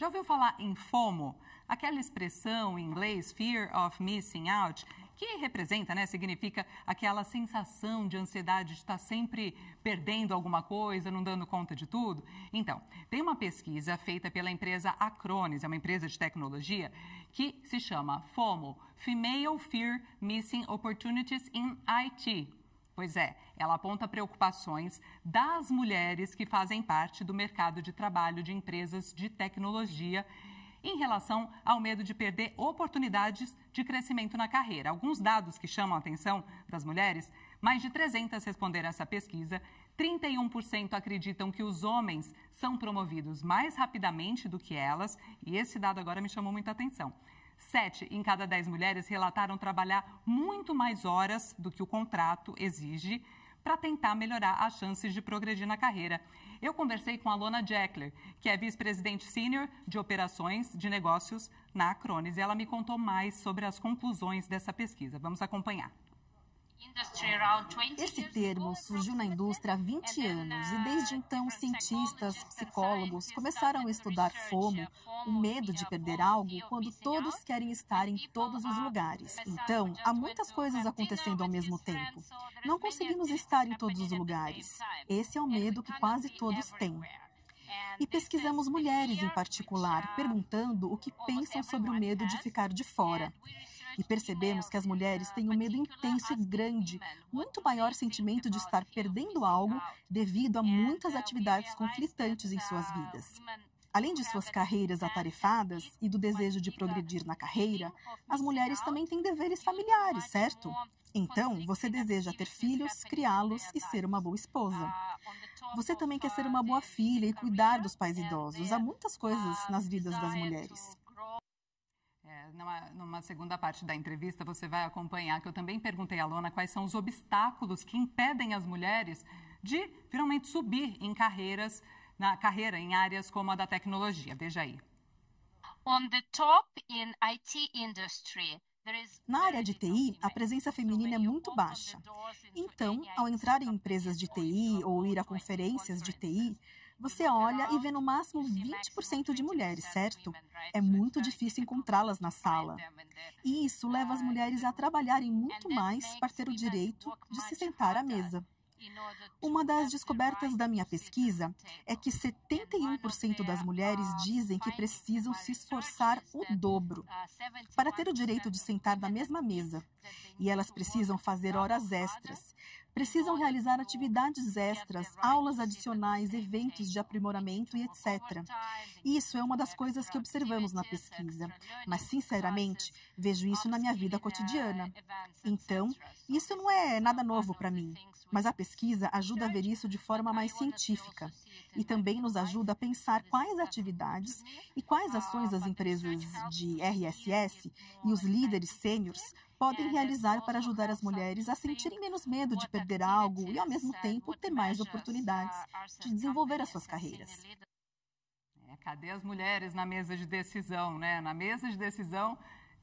ouviu falar em FOMO? Aquela expressão em inglês, Fear of Missing Out, que representa, né, significa aquela sensação de ansiedade de estar sempre perdendo alguma coisa, não dando conta de tudo. Então, tem uma pesquisa feita pela empresa Acronis, é uma empresa de tecnologia, que se chama FOMO, Female Fear Missing Opportunities in IT. Pois é, ela aponta preocupações das mulheres que fazem parte do mercado de trabalho de empresas de tecnologia em relação ao medo de perder oportunidades de crescimento na carreira. Alguns dados que chamam a atenção das mulheres, mais de 300 responderam a essa pesquisa, 31% acreditam que os homens são promovidos mais rapidamente do que elas, e esse dado agora me chamou muita atenção. 7 em cada 10 mulheres relataram trabalhar muito mais horas do que o contrato exige para tentar melhorar as chances de progredir na carreira. Eu conversei com a Lona Jackler, que é vice-presidente sênior de operações de negócios na Acronis, e ela me contou mais sobre as conclusões dessa pesquisa. Vamos acompanhar. Esse termo surgiu na indústria há 20 anos e desde então cientistas, psicólogos começaram a estudar FOMO, o medo de perder algo quando todos querem estar em todos os lugares. Então, há muitas coisas acontecendo ao mesmo tempo. Não conseguimos estar em todos os lugares. Esse é o medo que quase todos têm. E pesquisamos mulheres em particular, perguntando o que pensam sobre o medo de ficar de fora. E percebemos que as mulheres têm um medo intenso e grande, muito maior sentimento de estar perdendo algo devido a muitas atividades conflitantes em suas vidas. Além de suas carreiras atarefadas e do desejo de progredir na carreira, as mulheres também têm deveres familiares, certo? Então, você deseja ter filhos, criá-los e ser uma boa esposa. Você também quer ser uma boa filha e cuidar dos pais idosos. Há muitas coisas nas vidas das mulheres. Numa segunda parte da entrevista, você vai acompanhar que eu também perguntei à Lona quais são os obstáculos que impedem as mulheres de finalmente subir em na carreira em áreas como a da tecnologia. Veja aí. Na área de TI, a presença feminina é muito baixa. Então, ao entrar em empresas de TI ou ir a conferências de TI, você olha e vê no máximo 20% de mulheres, certo? É muito difícil encontrá-las na sala. E isso leva as mulheres a trabalharem muito mais para ter o direito de se sentar à mesa. Uma das descobertas da minha pesquisa é que 71% das mulheres dizem que precisam se esforçar o dobro para ter o direito de sentar na mesma mesa. E elas precisam fazer horas extras, precisam realizar atividades extras, aulas adicionais, eventos de aprimoramento e etc. Isso é uma das coisas que observamos na pesquisa, mas, sinceramente, vejo isso na minha vida cotidiana. Então, isso não é nada novo para mim, mas a pesquisa ajuda a ver isso de forma mais científica e também nos ajuda a pensar quais atividades e quais ações as empresas de RSS e os líderes sêniores podem realizar para ajudar as mulheres a sentirem menos medo de perder algo e, ao mesmo tempo, ter mais oportunidades de desenvolver as suas carreiras. Cadê as mulheres na mesa de decisão, né? Na mesa de decisão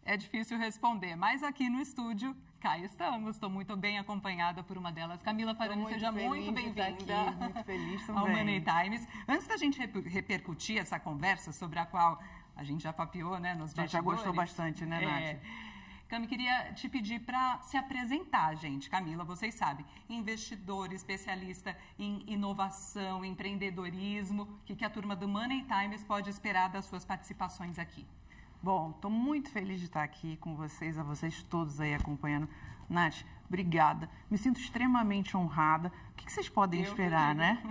é difícil responder, mas aqui no estúdio, cá estamos. Estou muito bem acompanhada por uma delas. Camila Farani, seja muito bem-vinda. Muito feliz também. Ao Money Times. Antes da gente repercutir essa conversa sobre a qual a gente já papeou, né, nos bastidores. A gente já gostou bastante, né, Nath? Cami, queria te pedir para se apresentar, gente. Camila, vocês sabem, investidor, especialista em inovação, empreendedorismo. O que a turma do Money Times pode esperar das suas participações aqui? Bom, estou muito feliz de estar aqui com vocês, a vocês todos aí acompanhando. Nath, obrigada. Me sinto extremamente honrada. O que vocês podem esperar, né?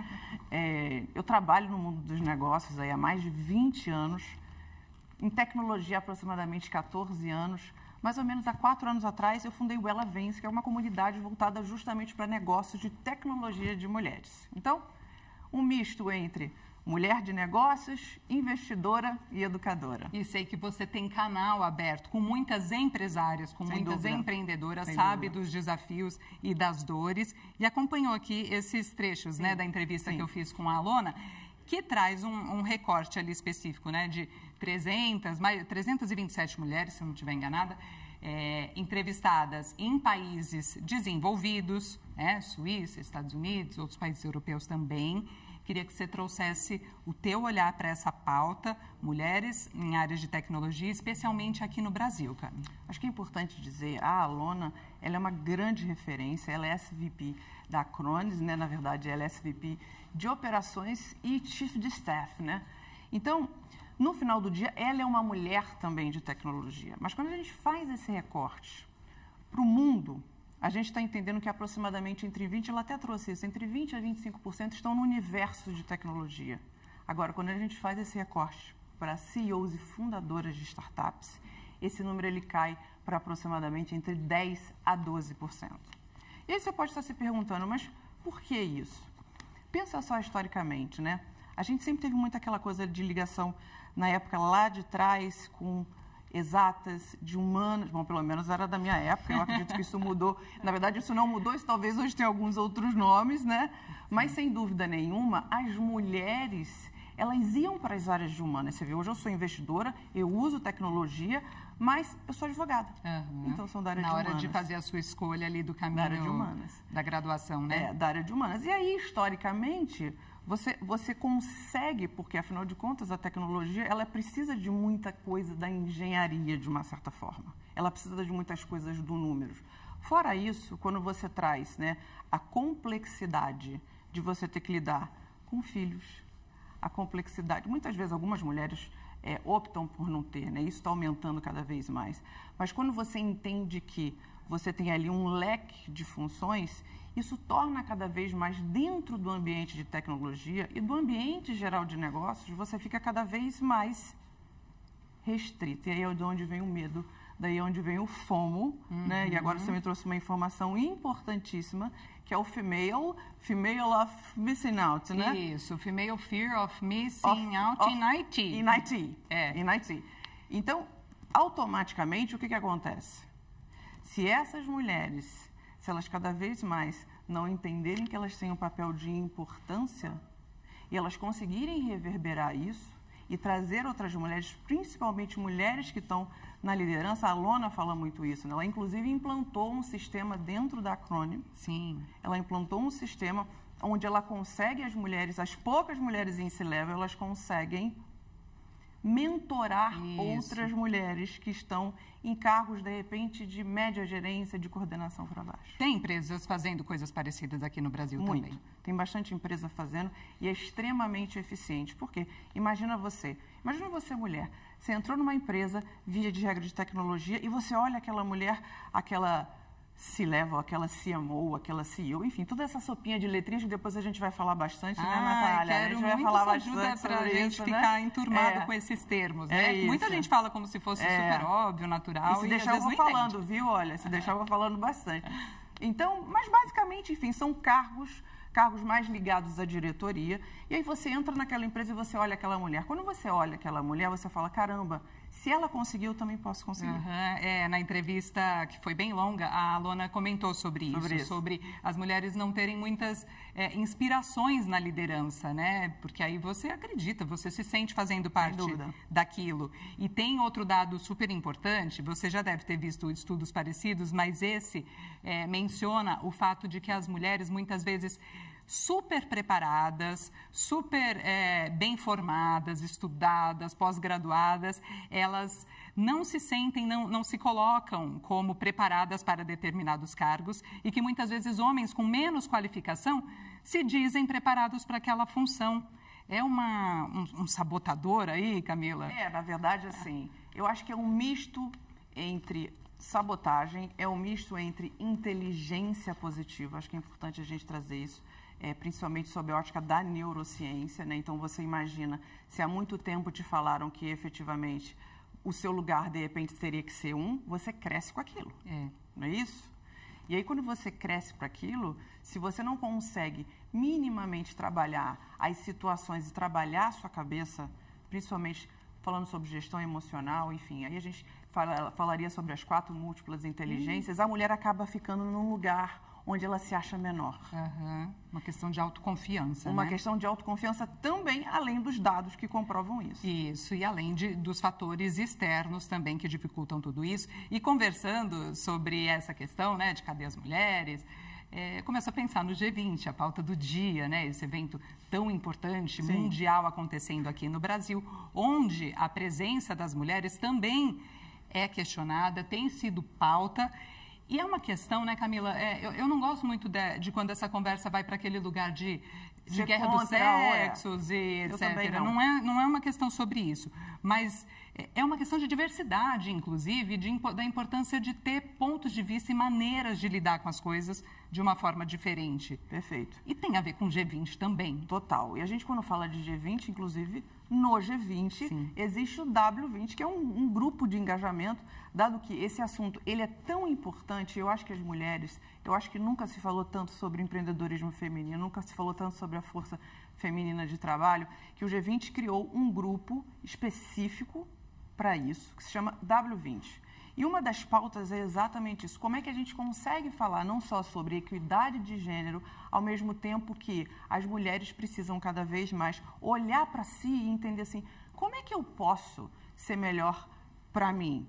Eu trabalho no mundo dos negócios aí há mais de 20 anos, em tecnologia há aproximadamente 14 anos. Mais ou menos há 4 anos atrás, eu fundei o Ela Vence, que é uma comunidade voltada justamente para negócios de tecnologia de mulheres. Então, um misto entre mulher de negócios, investidora e educadora. E sei que você tem canal aberto com muitas empresárias, com muitas empreendedoras, sabe dos desafios e das dores. E acompanhou aqui esses trechos, né, da entrevista que eu fiz com a Lona, que traz um recorte ali específico, né, de 327 mulheres, se eu não estiver enganada, entrevistadas em países desenvolvidos, né, Suíça, Estados Unidos, outros países europeus também, Queria que você trouxesse o teu olhar para essa pauta, mulheres em áreas de tecnologia, especialmente aqui no Brasil, Cami. Acho que é importante dizer, a Alona, ela é uma grande referência, ela é SVP da Acronis, né? Na verdade, ela é SVP de operações e Chief de Staff, né? Então, no final do dia, ela é uma mulher também de tecnologia. Mas quando a gente faz esse recorte para o mundo, a gente está entendendo que aproximadamente entre 20%, ela até trouxe isso, entre 20% a 25% estão no universo de tecnologia. Agora, quando a gente faz esse recorte para CEOs e fundadoras de startups, esse número ele cai para aproximadamente entre 10% a 12%. E aí você pode estar se perguntando, mas por que isso? Pensa só historicamente, né? A gente sempre teve muito aquela coisa de ligação, na época lá de trás, com exatas, de humanas, bom, pelo menos era da minha época, eu acredito que isso mudou. Na verdade, isso não mudou, isso talvez hoje tenha alguns outros nomes, né? Mas, sem dúvida nenhuma, as mulheres, elas iam para as áreas de humanas. Você vê, hoje eu sou investidora, eu uso tecnologia, mas eu sou advogada. Então, são da área de humanas. Na hora de fazer a sua escolha ali do caminho... Da área de humanas. Da graduação, né? Da área de humanas. E aí, historicamente... Você consegue, porque afinal de contas a tecnologia ela precisa de muita coisa da engenharia de uma certa forma. Ela precisa de muitas coisas do número. Fora isso, quando você traz, né, a complexidade de você ter que lidar com filhos, a complexidade, muitas vezes algumas mulheres optam por não ter, né? Isso está aumentando cada vez mais. Mas quando você entende que você tem ali um leque de funções, isso torna cada vez mais dentro do ambiente de tecnologia e do ambiente geral de negócios, você fica cada vez mais restrito. E aí é de onde vem o medo, daí é onde vem o FOMO, né? E agora você me trouxe uma informação importantíssima, que é o Female of Missing Out, né? Isso, Female Fear of Missing Out in IT. In IT. In IT. Então, automaticamente, o que acontece? Se essas mulheres, se elas cada vez mais não entenderem que elas têm um papel de importância e elas conseguirem reverberar isso e trazer outras mulheres, principalmente mulheres que estão na liderança, a Alona fala muito isso, né? Ela inclusive implantou um sistema dentro da Acronis. Sim. Ela implantou um sistema onde ela consegue as mulheres, as poucas mulheres em C-Level, elas conseguem mentorar outras mulheres que estão em cargos, de repente, de média gerência, de coordenação para baixo. Tem empresas fazendo coisas parecidas aqui no Brasil também? Tem bastante empresa fazendo e é extremamente eficiente. Por quê? Imagina você mulher, você entrou numa empresa, via de regra de tecnologia, e você olha aquela mulher, aquela C-Level, aquela CMO, aquela CEO, enfim, toda essa sopinha de letrinhas que depois a gente vai falar bastante, né, Natália? A gente vai falar bastante para a gente ficar enturmado com esses termos, né? Muita gente fala como se fosse super óbvio, natural, e se deixar eu vou falando, viu? Olha, se deixar eu vou falando bastante. Então, mas basicamente, enfim, são cargos mais ligados à diretoria, e aí você entra naquela empresa e você olha aquela mulher. Quando você olha aquela mulher, você fala, caramba, se ela conseguiu, eu também posso conseguir. Na entrevista, que foi bem longa, a Alona comentou sobre isso, sobre as mulheres não terem muitas inspirações na liderança, né? Porque aí você acredita, você se sente fazendo parte daquilo. E tem outro dado super importante, você já deve ter visto estudos parecidos, mas esse menciona o fato de que as mulheres, muitas vezes, super preparadas, super bem formadas, estudadas, pós-graduadas, elas não se sentem, não se colocam como preparadas para determinados cargos e que muitas vezes homens com menos qualificação se dizem preparados para aquela função. É um sabotador aí, Camila? Na verdade, assim, eu acho que é um misto entre sabotagem, é um misto entre inteligência positiva, acho que é importante a gente trazer isso, principalmente sob a ótica da neurociência, né? Então, você imagina, se há muito tempo te falaram que, efetivamente, o seu lugar, de repente, teria que ser você cresce com aquilo, não é isso? E aí, quando você cresce para aquilo, se você não consegue minimamente trabalhar as situações e trabalhar a sua cabeça, principalmente falando sobre gestão emocional, enfim, aí a gente falaria sobre as 4 múltiplas inteligências, a mulher acaba ficando num lugar onde ela se acha menor. Uma questão de autoconfiança, Uma questão de autoconfiança também, além dos dados que comprovam isso. Isso, e além dos fatores externos também que dificultam tudo isso. E conversando sobre essa questão, né, de cadê as mulheres, começo a pensar no G20, a pauta do dia, né? Esse evento tão importante, mundial, acontecendo aqui no Brasil, onde a presença das mulheres também é questionada, tem sido pauta. E é uma questão, né, Camila? Eu não gosto muito de quando essa conversa vai para aquele lugar de guerra dos sexos e etc. Não é uma questão sobre isso, mas é uma questão de diversidade, inclusive, da importância de ter pontos de vista e maneiras de lidar com as coisas de uma forma diferente. Perfeito. E tem a ver com G20 também. Total. E a gente, quando fala de G20, inclusive, no G20, existe o W20, que é um grupo de engajamento, dado que esse assunto ele é tão importante. Eu acho que as mulheres, eu acho que nunca se falou tanto sobre empreendedorismo feminino, nunca se falou tanto sobre a força feminina de trabalho, que o G20 criou um grupo específico para isso, que se chama W20. E uma das pautas é exatamente isso. Como é que a gente consegue falar não só sobre equidade de gênero, ao mesmo tempo que as mulheres precisam cada vez mais olhar para si e entender assim, como é que eu posso ser melhor para mim?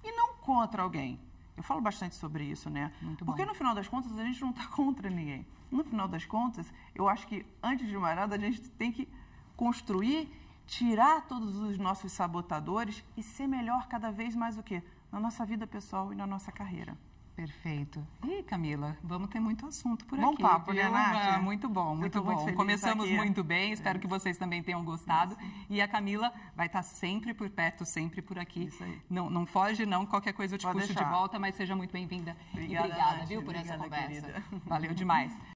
E não contra alguém. Eu falo bastante sobre isso, né? Muito bom. Porque no final das contas a gente não está contra ninguém. No final das contas, eu acho que antes de mais nada a gente tem que construir, tirar todos os nossos sabotadores e ser melhor cada vez mais o quê? Na nossa vida pessoal e na nossa carreira. Perfeito. E, Camila, vamos ter muito assunto por bom aqui. Bom papo, né, Nath? Muito bom, muito bom. Muito Começamos muito bem, espero que vocês também tenham gostado. E a Camila vai estar sempre por perto, sempre por aqui. Isso aí. Não foge, não. Qualquer coisa eu te puxo de volta, mas seja muito bem-vinda. Obrigada, e obrigada, Nath. Viu, por essa conversa. Querida. Valeu demais.